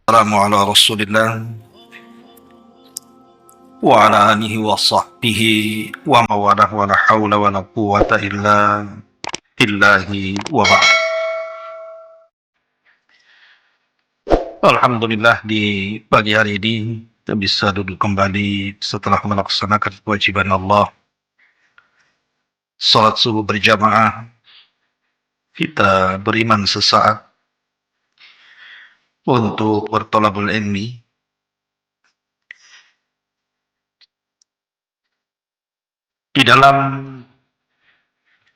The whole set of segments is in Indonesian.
Assalamu ala rasulillah wa ala alihi wa sahbihi wa mawalah wa la hawla wa la quwata illa billahi wa ba'd. Alhamdulillah, di pagi hari ini kita bisa duduk kembali setelah melaksanakan kewajiban Allah. Salat subuh berjamaah, kita beriman sesaat untuk bertolabul ilmi. Di dalam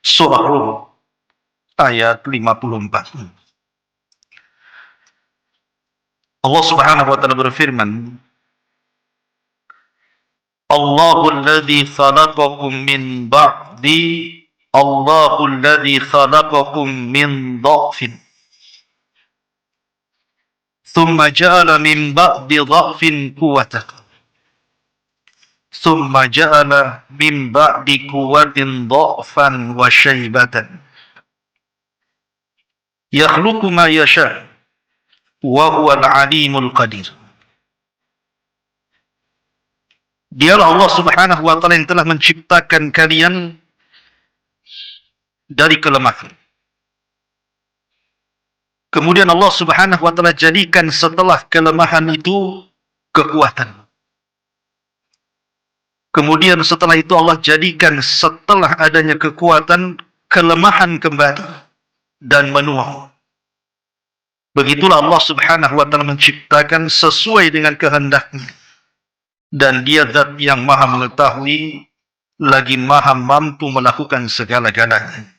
surah Rum ayat 54, Allah Subhanahu wa taala berfirman, Allahul ladzi khalaqakum min ba'di Allahul ladzi khalaqakum min dha'fin thumma ja'ala min ba'di dha'fin quwwatan thumma ja'ala min ba'di quwwatin dha'fan wa syaibatan yakhluqu ma yasha' wa huwal alimul qadir. Dialah Allah Subhanahu wa taala yang telah menciptakan kalian dari kelemahan. Kemudian Allah Subhanahu wa taala jadikan setelah kelemahan itu kekuatan. Kemudian setelah itu Allah jadikan setelah adanya kekuatan kelemahan kembali dan menua. Begitulah Allah Subhanahu wa taala menciptakan sesuai dengan kehendaknya. Dan dia zat yang maha mengetahui lagi maha mampu melakukan segala-galanya.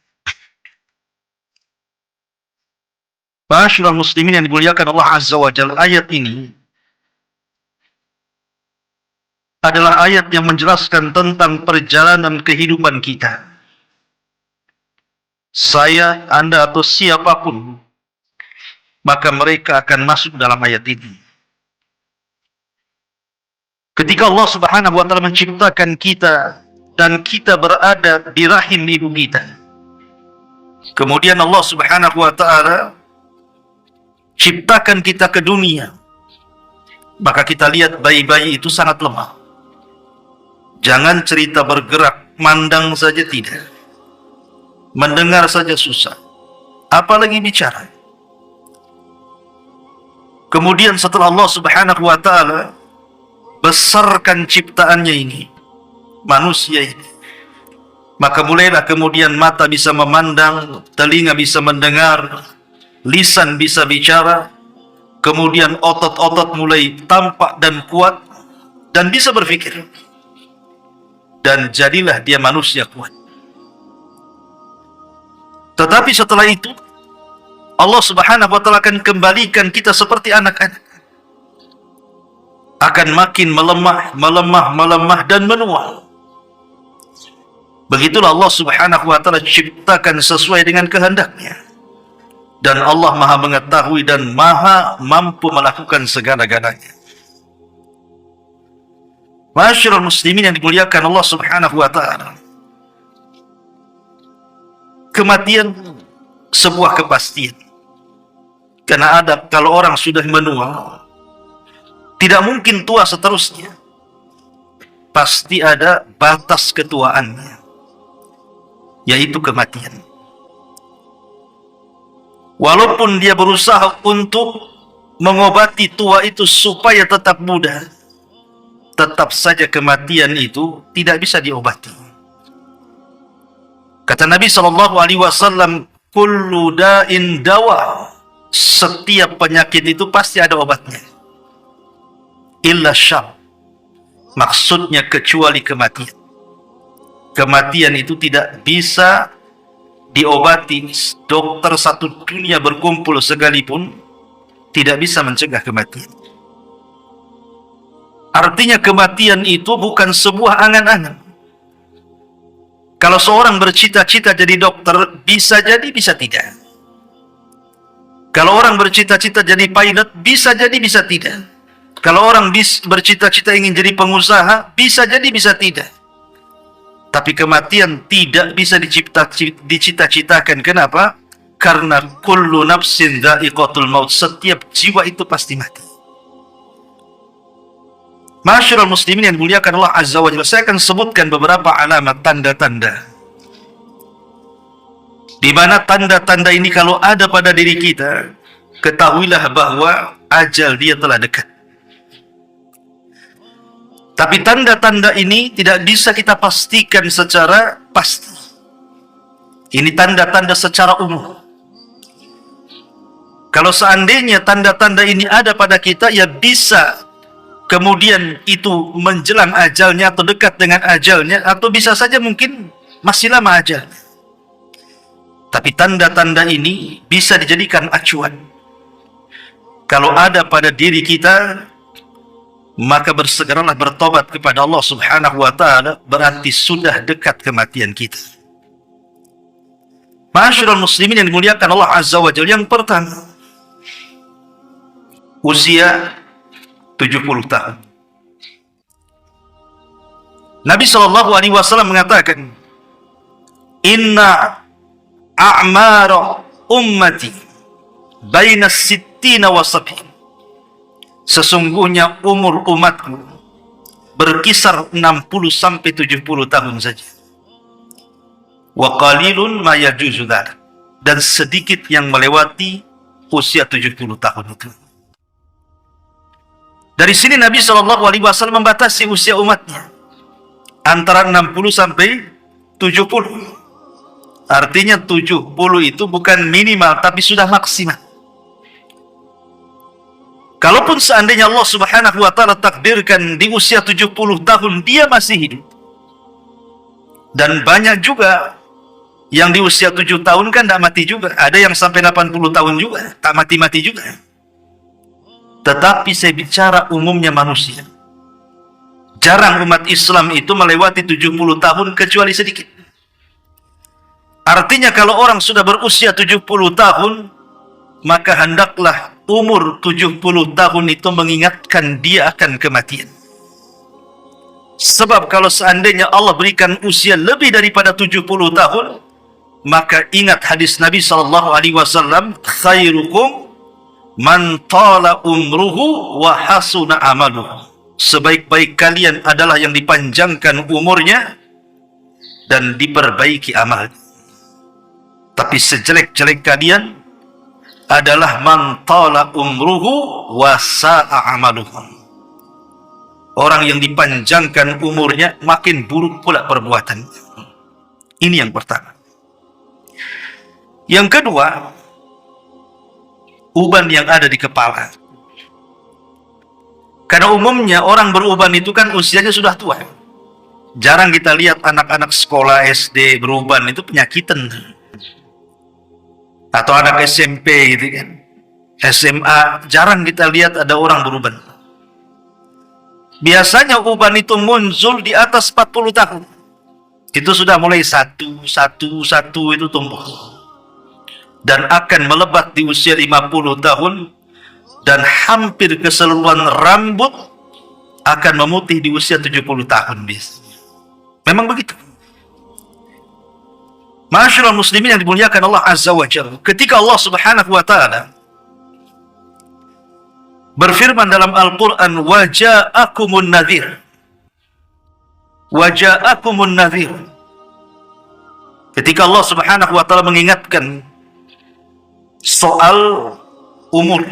Ma'asyiral muslimin yang dimuliakan Allah Azza wa Jalla, ayat ini adalah ayat yang menjelaskan tentang perjalanan kehidupan kita. Saya, Anda atau siapapun, maka mereka akan masuk dalam ayat ini. Ketika Allah Subhanahu wa taala menciptakan kita dan kita berada di rahim ibu kita, kemudian Allah Subhanahu wa taala ciptakan kita ke dunia, maka kita lihat bayi-bayi itu sangat lemah. Jangan cerita bergerak, mandang saja tidak, mendengar saja susah, apalagi bicara. Kemudian setelah Allah Subhanahu wa taala besarkan ciptaannya ini, manusia ini, maka mulailah kemudian mata bisa memandang, telinga bisa mendengar, lisan bisa bicara, kemudian otot-otot mulai tampak dan kuat, dan bisa berpikir. Dan jadilah dia manusia kuat. Tetapi setelah itu, Allah Subhanahu wa taala akan kembalikan kita seperti anak-anak. Akan makin melemah dan menua. Begitulah Allah Subhanahu wa taala ciptakan sesuai dengan kehendaknya. Dan Allah maha mengetahui dan maha mampu melakukan segala-galanya. Ma'asyiral muslimin yang dimuliakan Allah Subhanahu wa taala, kematian sebuah kepastian. Karena ada, kalau orang sudah menua, tidak mungkin tua seterusnya. Pasti ada batas ketuaannya, yaitu kematian. Walaupun dia berusaha untuk mengobati tua itu supaya tetap muda, tetap saja kematian itu tidak bisa diobati. Kata Nabi SAW, kullu da'in dawa, setiap penyakit itu pasti ada obatnya. Illa syar, maksudnya kecuali kematian. Kematian itu tidak bisa diobati. Dokter satu dunia berkumpul sekalipun tidak bisa mencegah kematian. Artinya kematian itu bukan sebuah angan-angan. Kalau seorang bercita-cita jadi dokter, bisa jadi, bisa tidak. Kalau orang bercita-cita jadi pilot, bisa jadi, bisa tidak. Kalau orang bercita-cita ingin jadi pengusaha, bisa jadi, bisa tidak. Tapi kematian tidak bisa dicita-citakan. Kenapa? Karena kullu nafsin dha'iqatul maut, setiap jiwa itu pasti mati. Ma'asyiral muslimin yang dimuliakan Allah Azza wa Jalla, saya akan sebutkan beberapa alamat tanda-tanda di mana tanda-tanda ini kalau ada pada diri kita, ketahuilah bahwa ajal dia telah dekat. Tapi tanda-tanda ini tidak bisa kita pastikan secara pasti. Ini tanda-tanda secara umum. Kalau seandainya tanda-tanda ini ada pada kita, ya bisa kemudian itu menjelang ajalnya atau dekat dengan ajalnya, atau bisa saja mungkin masih lama ajal. Tapi tanda-tanda ini bisa dijadikan acuan. Kalau ada pada diri kita, maka bersegeralah bertobat kepada Allah Subhanahu wa ta'ala, berarti sudah dekat kematian kita. Ma'asyiral muslimin yang dimuliakan Allah Azza wa Jalla, yang pertama, usia 70 tahun. Nabi SAW mengatakan, Inna a'mara ummati baina sittina wa sab'in. Sesungguhnya umur umatku berkisar 60 sampai 70 tahun saja. Wa qalilun ma yajuzu dzalik. Dan sedikit yang melewati usia 70 tahun itu. Dari sini Nabi SAW membatasi usia umatnya antara 60 sampai 70. Artinya 70 itu bukan minimal, tapi sudah maksimal. Kalaupun seandainya Allah Subhanahu wa ta'ala takdirkan di usia 70 tahun dia masih hidup, dan banyak juga yang di usia 7 tahun kan tidak mati juga, ada yang sampai 80 tahun juga tak mati-mati juga. Tetapi saya bicara umumnya manusia. Jarang umat Islam itu melewati 70 tahun kecuali sedikit. Artinya kalau orang sudah berusia 70 tahun, maka hendaklah umur 70 tahun itu mengingatkan dia akan kematian. Sebab kalau seandainya Allah berikan usia lebih daripada 70 tahun, maka ingat hadis Nabi SAW, khairukum man tala umruhu wa hasuna amaluhu. Sebaik-baik kalian adalah yang dipanjangkan umurnya dan diperbaiki amalnya. Tapi sejelek-jelek kalian adalah man tala umruhu wa sa'a amaluhu. Orang yang dipanjangkan umurnya makin buruk pula perbuatan. Ini yang pertama. Yang kedua, uban yang ada di kepala. Karena umumnya orang beruban itu kan usianya sudah tua. Jarang kita lihat anak-anak sekolah SD beruban, itu penyakitan. Atau anak SMP gitu kan. SMA, jarang kita lihat ada orang beruban. Biasanya uban itu muncul di atas 40 tahun. Itu sudah mulai satu itu tumbuh. Dan akan melebat di usia 50 tahun, dan hampir keseluruhan rambut akan memutih di usia 70 tahun biasanya. Memang begitu. Ma'asyiral muslimin yang dimuliakan Allah Azza wa Jalla, ketika Allah Subhanahu wa ta'ala berfirman dalam Al-Quran, waja'akumun nadhir, waja'akumun nadhir, ketika Allah Subhanahu wa ta'ala mengingatkan soal umur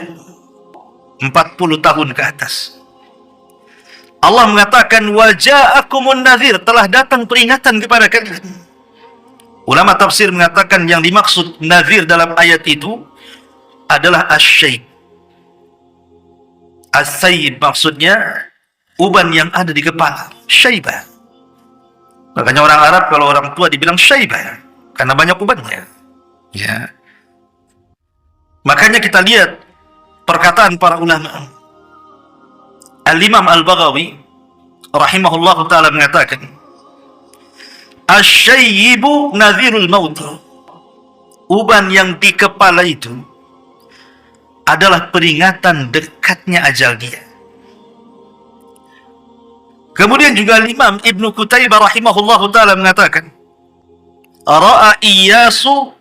40 tahun ke atas, Allah mengatakan waja'akumun nadhir, telah datang peringatan kepada kalian. Ulama tafsir mengatakan yang dimaksud nadhir dalam ayat itu adalah asy-syaib. As-sayyib maksudnya uban yang ada di kepala, syaibah. Makanya orang Arab kalau orang tua dibilang syaibah karena banyak ubannya. Ya. Makanya kita lihat perkataan para ulama. Al-Imam Al-Baghawi rahimahullahu ta'ala mengatakan, asy-syaibu nadhirul maut. Uban yang di kepala itu adalah peringatan dekatnya ajal dia. Kemudian juga Imam Ibnu Qutaibah rahimahullahu ta'ala mengatakan, ra'a Iyasu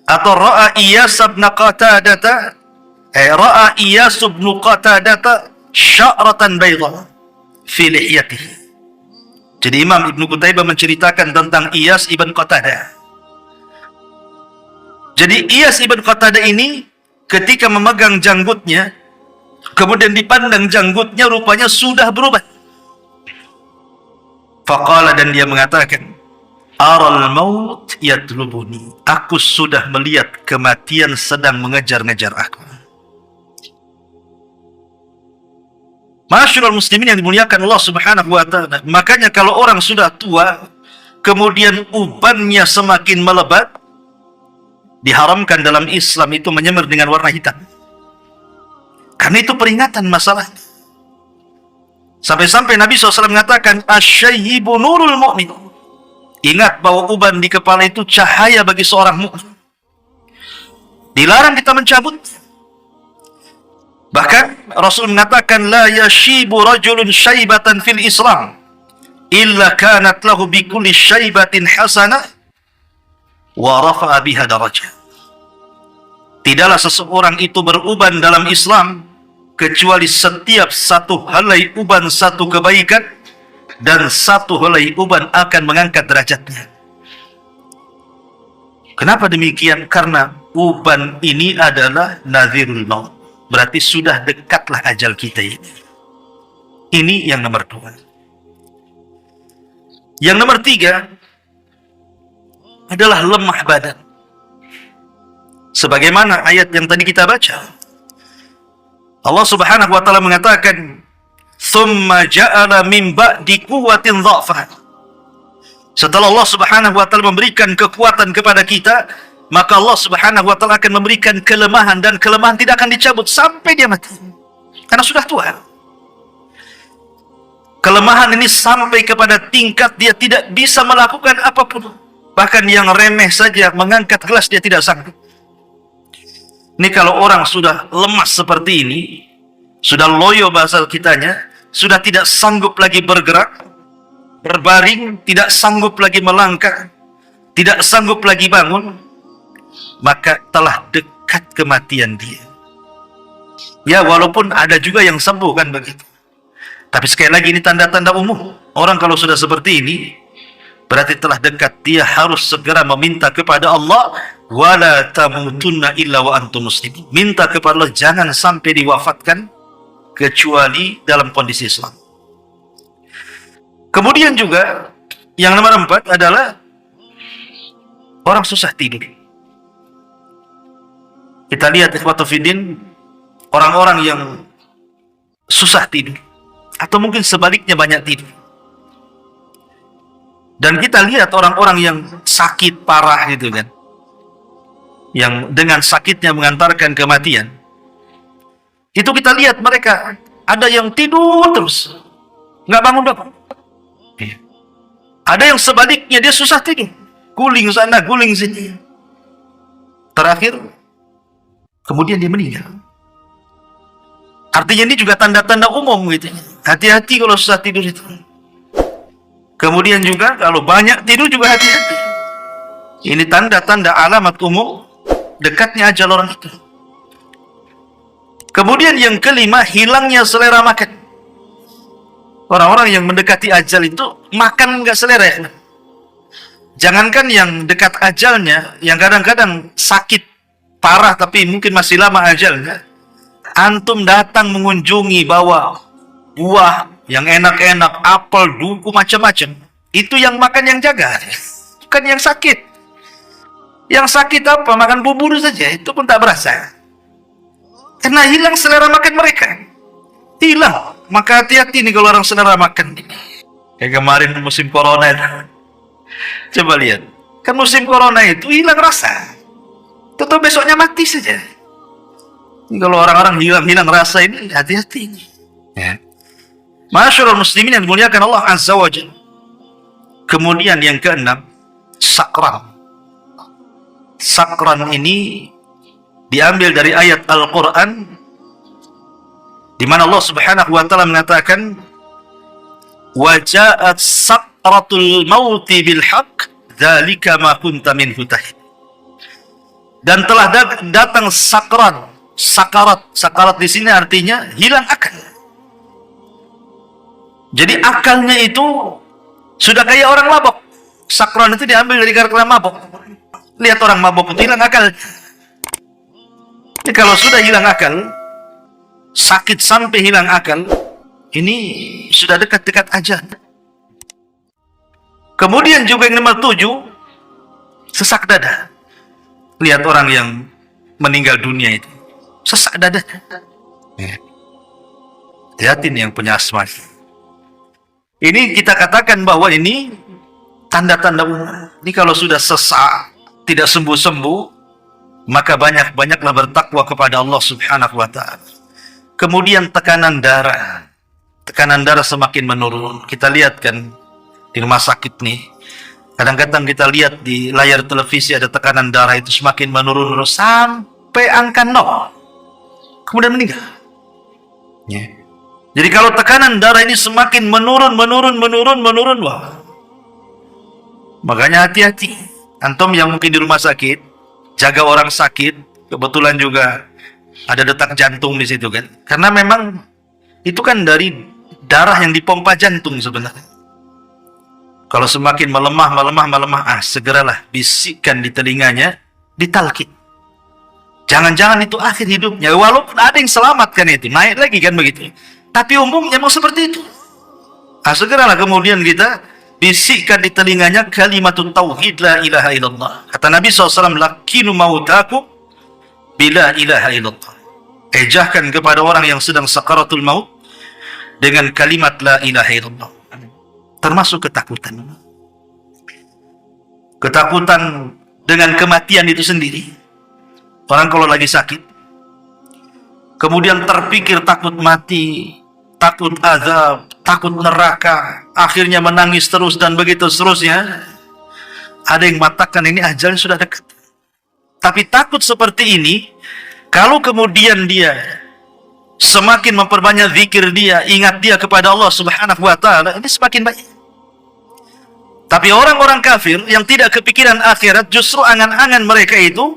atau ra'a Iyas bin Qatadata, ra'a Iyas bin Qatadata sya'ratan bayda. fi lihyatihi. Jadi Imam Ibnu Qutaibah menceritakan tentang Iyas ibn Qatadah. Jadi Iyas ibn Qatadah ini ketika memegang janggutnya, kemudian dipandang janggutnya rupanya sudah berubah. Faqala, dan dia mengatakan, aral maut yatlubuni. Aku sudah melihat kematian sedang mengejar-ngejar aku. Masyarul muslimin yang dimuliakan Allah Subhanahu wa taala. Makanya kalau orang sudah tua, kemudian ubannya semakin melebat, diharamkan dalam Islam itu menyemir dengan warna hitam. Karena itu peringatan masalah. Sampai-sampai Nabi SAW mengatakan, asyayyibu nurul mu'min. Ingat bahwa uban di kepala itu cahaya bagi seorang mukmin. Dilarang kita mencabut. Bahkan Rasul mengatakan, la yashibu rajulun syaibatan fil Islam illa kanat lahu bikulli syaibatin hasanah wa rafa'a biha darajah. Tidaklah seseorang itu beruban dalam Islam kecuali setiap satu helai uban satu kebaikan, dan satu helai uban akan mengangkat derajatnya. Kenapa demikian? Karena uban ini adalah nadhirul maut. Berarti sudah dekatlah ajal kita ini. Ini yang nomor 2. Yang nomor 3 adalah lemah badan. Sebagaimana ayat yang tadi kita baca. Allah Subhanahu wa taala mengatakan, "Tsumma ja'ala min ba'di quwwatin dha'fan." Setelah Allah Subhanahu wa taala memberikan kekuatan kepada kita, maka Allah Subhanahu wa taala akan memberikan kelemahan, dan kelemahan tidak akan dicabut sampai dia mati. Karena sudah tua. Kelemahan ini sampai kepada tingkat dia tidak bisa melakukan apapun. Bahkan yang remeh saja, mengangkat gelas dia tidak sanggup. Ini kalau orang sudah lemas seperti ini, sudah loyo bahasa kitanya, sudah tidak sanggup lagi bergerak, berbaring, tidak sanggup lagi melangkah, tidak sanggup lagi bangun, maka telah dekat kematian dia. Ya, walaupun ada juga yang sembuh kan begitu. Tapi sekali lagi ini tanda-tanda umum. Orang kalau sudah seperti ini, berarti telah dekat. Dia harus segera meminta kepada Allah, wala tamutunna illa wa antum muslimin. Minta kepada Allah jangan sampai diwafatkan kecuali dalam kondisi Islam. Kemudian juga yang nomor 4 adalah orang susah tidur. Kita lihat ikhwatu fiddin, orang-orang yang susah tidur, atau mungkin sebaliknya banyak tidur. Dan kita lihat orang-orang yang sakit parah gitu kan, yang dengan sakitnya mengantarkan kematian. Itu kita lihat mereka ada yang tidur terus, nggak bangun-bangun. Ada yang sebaliknya, dia susah tidur, guling sana, guling sini. Terakhir, kemudian dia meninggal. Artinya ini juga tanda-tanda umum gitu. Hati-hati kalau susah tidur itu. Kemudian juga kalau banyak tidur juga hati-hati. Ini tanda-tanda alamat umum dekatnya ajal orang itu. Kemudian yang kelima, hilangnya selera makan. Orang-orang yang mendekati ajal itu makan nggak selera ya. Jangankan yang dekat ajalnya, yang kadang-kadang sakit parah tapi mungkin masih lama ajalnya. Antum datang mengunjungi bawa buah yang enak-enak, apel, duku, macam-macam. Itu yang makan yang jaga, bukan yang sakit. Yang sakit apa? Makan bubur saja, itu pun tak berasa. Karena hilang selera makan mereka. Hilang. Maka hati-hati nih kalau orang selera makan. Kayak kemarin musim corona itu. Coba lihat. Kan musim corona itu hilang rasa. Tentu besoknya mati saja. Ini kalau orang-orang hilang rasa ini, hati-hati. Ya. Masyarul muslimin yang dimuliakan Allah Azza wa Jalla. Kemudian yang keenam, sakran. Sakran ini diambil dari ayat Al-Quran, di mana Allah Subhanahu wa taala mengatakan, wa ja'at sakratul mauti bil haqq dzalika ma kunta minhu tahid. Dan telah datang sakran, sakarat. Sakarat di sini artinya hilang akal. Jadi akalnya itu sudah kayak orang mabok. Sakron itu diambil dari karena mabok. Lihat orang mabok itu hilang akal. Jadi kalau sudah hilang akal, sakit sampai hilang akal, ini sudah dekat-dekat ajal. Kemudian juga yang nomor 7, sesak dada. Lihat orang yang meninggal dunia itu, sesak dada. Hati-hati nih yang punya asma. Ini kita katakan bahwa ini tanda-tanda umur. Ini kalau sudah sesak, tidak sembuh-sembuh, maka banyak-banyaklah bertakwa kepada Allah Subhanahu wa ta'ala. Kemudian tekanan darah. Tekanan darah semakin menurun. Kita lihat kan di rumah sakit nih, kadang-kadang kita lihat di layar televisi ada tekanan darah itu semakin menurun sampai angka 0, kemudian meninggal. Jadi kalau tekanan darah ini semakin menurun, wah, makanya hati-hati. Antum yang mungkin di rumah sakit, jaga orang sakit, kebetulan juga ada detak jantung di situ kan, karena memang itu kan dari darah yang dipompa jantung sebenarnya. Kalau semakin melemah, segeralah bisikkan di telinganya, ditalkin. Jangan-jangan itu akhir hidupnya, walaupun ada yang selamatkan itu, naik lagi kan begitu. Tapi umumnya mau seperti itu. Segeralah kemudian kita bisikkan di telinganya kalimatun tauhid la ilaha illallah. Kata Nabi SAW, lakinu mautakum bila ilaha illallah. Ejahkan kepada orang yang sedang sakaratul maut dengan kalimat la ilaha illallah. Termasuk ketakutan. Ketakutan dengan kematian itu sendiri. Orang kalau lagi sakit, kemudian terpikir takut mati, takut azab, takut neraka, akhirnya menangis terus dan begitu seterusnya. Ada yang mengatakan ini ajal sudah dekat. Tapi takut seperti ini, kalau kemudian dia semakin memperbanyak zikir dia, ingat dia kepada Allah Subhanahu wa ta'ala, ini semakin baik. Tapi orang-orang kafir yang tidak kepikiran akhirat, justru angan-angan mereka itu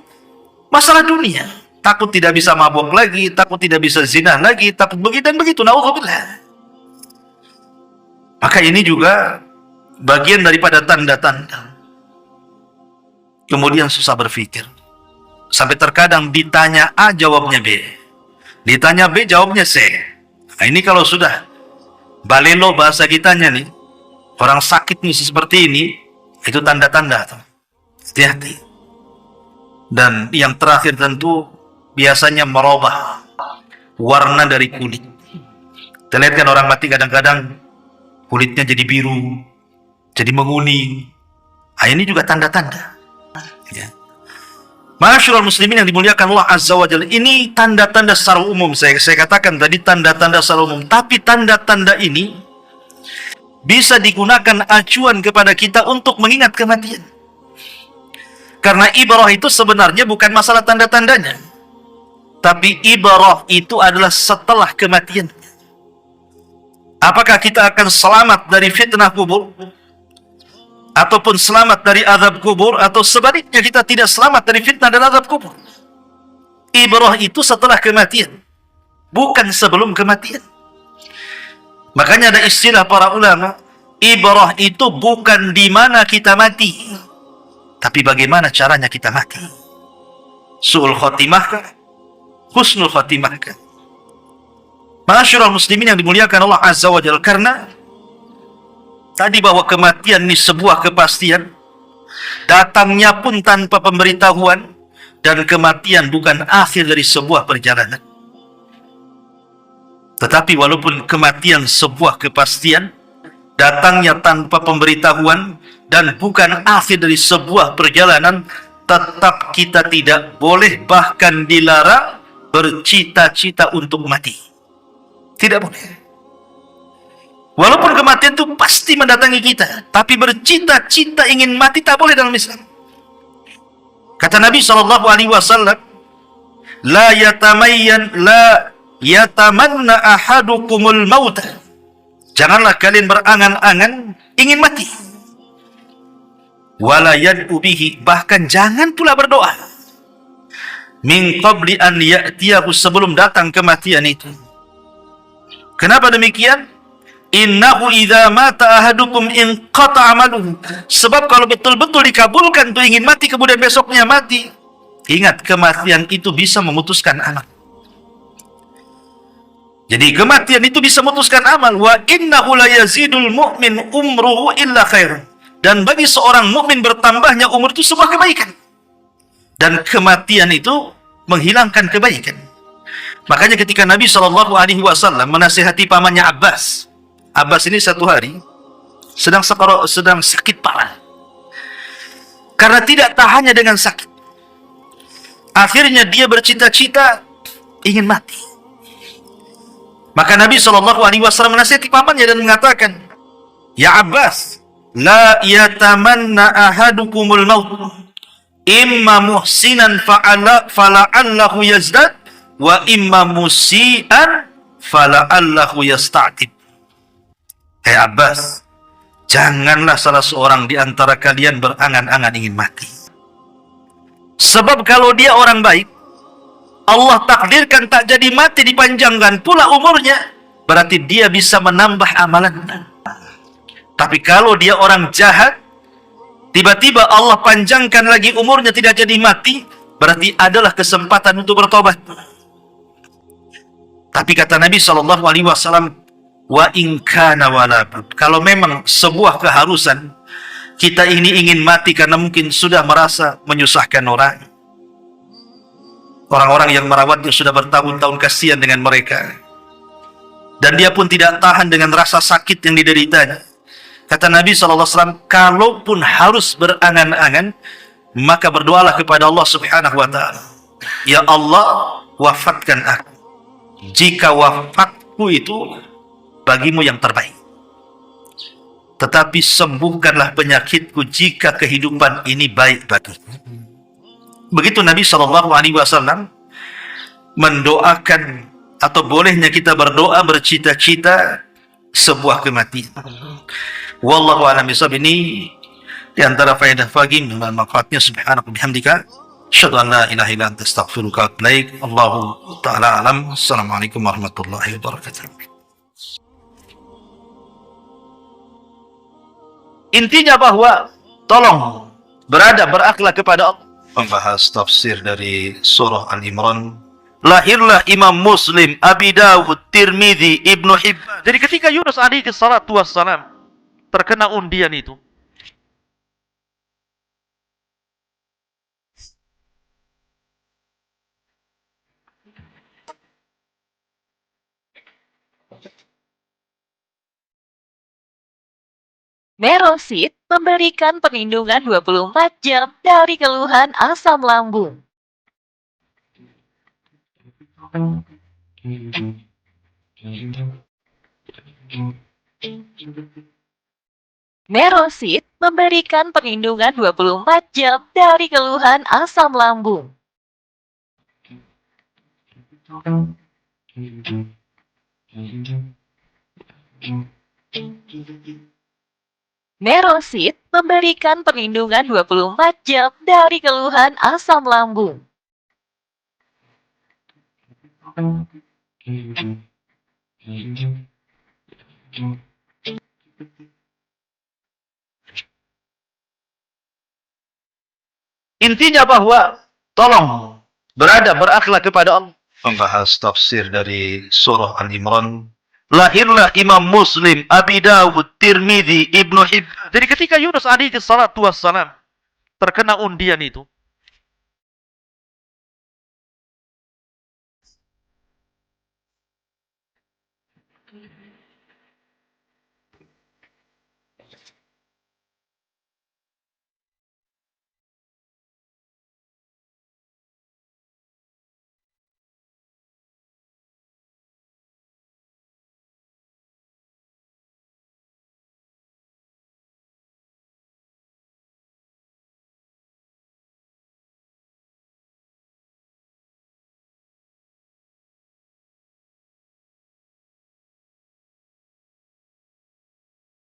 masalah dunia. Takut tidak bisa mabuk lagi, takut tidak bisa zina lagi, takut begitu dan begitu. Na'udzubillah. Maka ini juga bagian daripada tanda-tanda. Kemudian susah berpikir. Sampai terkadang ditanya A, jawabnya B. Ditanya B, jawabnya C. Nah, ini kalau sudah balelo bahasa kitanya nih, orang sakit nih seperti ini, itu tanda-tanda. Hati-hati. Dan yang terakhir tentu biasanya merubah warna dari kulit. Kita lihat kan orang mati kadang-kadang kulitnya jadi biru, jadi menguning. Nah, ini juga tanda-tanda. Ya. Ma'asyiral muslimin yang dimuliakan Allah Azza wa Jalla, ini tanda-tanda secara umum. Saya katakan tadi tanda-tanda secara umum. Tapi tanda-tanda ini bisa digunakan acuan kepada kita untuk mengingat kematian. Karena ibrah itu sebenarnya bukan masalah tanda-tandanya, tapi ibrah itu adalah setelah kematian. Apakah kita akan selamat dari fitnah kubur, ataupun selamat dari azab kubur, atau sebaliknya kita tidak selamat dari fitnah dan azab kubur? Ibrah itu setelah kematian, bukan sebelum kematian. Makanya ada istilah para ulama, ibrah itu bukan di mana kita mati, tapi bagaimana caranya kita mati. Su'ul khotimah kah? Husnul khotimah kah? Ma'asyiral muslimin yang dimuliakan Allah Azza wa Jalla, karena tadi bahwa kematian ini sebuah kepastian, datangnya pun tanpa pemberitahuan, dan kematian bukan akhir dari sebuah perjalanan. Tetapi walaupun kematian sebuah kepastian, datangnya tanpa pemberitahuan, dan bukan akhir dari sebuah perjalanan, tetap kita tidak boleh, bahkan dilarang bercita-cita untuk mati. Tidak boleh. Walaupun kematian itu pasti mendatangi kita, tapi bercita-cita ingin mati tak boleh dalam Islam. Kata Nabi SAW, la yatamanna ahadukumul mauta. Janganlah kalian berangan-angan ingin mati. Wala yad'u bihi, bahkan jangan pula berdoa. Min qabli an ya'tiyahu, sebelum datang kematian itu. Kenapa demikian? Innahu idza mata ahadukum inqata amaluhu. Sebab kalau betul-betul dikabulkan tuh ingin mati kemudian besoknya mati, ingat kematian itu bisa memutuskan amal. Jadi kematian itu bisa memutuskan amal. Wa innahu la yazidul mu'min umruhu illa khair. Dan bagi seorang mukmin bertambahnya umur itu sebuah kebaikan. Dan kematian itu menghilangkan kebaikan. Makanya ketika Nabi SAW menasihati pamannya Abbas. Abbas ini satu hari sedang sakit parah. Karena tidak tahannya dengan sakit. Akhirnya dia bercita-cita ingin mati. Maka Nabi SAW menasihati pamannya dan mengatakan, Ya Abbas, la yatamanna ahadukumul maut. Imma muhsinan fala'allahu yazdad, wa imma musi'an fala'allahu yasta'tib. Hei Abbas, janganlah salah seorang di antara kalian berangan-angan ingin mati. Sebab kalau dia orang baik, Allah takdirkan tak jadi mati, dipanjangkan pula umurnya, berarti dia bisa menambah amalannya. Tapi kalau dia orang jahat, tiba-tiba Allah panjangkan lagi umurnya tidak jadi mati, berarti adalah kesempatan untuk bertobat. Tapi kata Nabi SAW, wa in kana wala bud. Kalau memang sebuah keharusan, kita ini ingin mati karena mungkin sudah merasa menyusahkan orang. Orang-orang yang merawatnya sudah bertahun-tahun, kasihan dengan mereka. Dan dia pun tidak tahan dengan rasa sakit yang dideritanya. Kata Nabi SAW, kalaupun harus berangan-angan, maka berdoalah kepada Allah Subhanahu wa ta'ala. Ya Allah, wafatkan aku. Jika wafatku itu bagimu yang terbaik. Tetapi sembuhkanlah penyakitku jika kehidupan ini baik bagiku. Begitu Nabi SAW mendoakan, atau bolehnya kita berdoa bercita-cita sebuah kematian. Wallahu a'lam bishawab. Ini di antara faedah pagi dan manfaatnya. Subhanaka bihamdika asyhadu an la ilaha illa anta astaghfiruka wa atubu ilaik. Allahu ta'ala alam. Assalamualaikum warahmatullahi wabarakatuh. Intinya bahwa tolong berakhlak kepada Allah. Membahas tafsir dari surah Al-Imran. Lahirlah Imam Muslim, Abi Dawud, Tirmidzi, Ibnu Hibban. Jadi ketika Yunus alaihi salatu wassalam terkena undian itu, Merosit memberikan perlindungan 24 jam dari keluhan asam lambung. Merosit memberikan perlindungan 24 jam dari keluhan asam lambung. Merosit memberikan perlindungan 24 jam dari keluhan asam lambung. intinya bahwa tolong berakhlak kepada Allah. Membahas tafsir dari surah Al-Imran. Lahirlah Imam Muslim, Abi Dawud, Tirmidzi, Ibnu Hibban. Jadi ketika Yunus alaihi salatu wassalam terkena undian itu,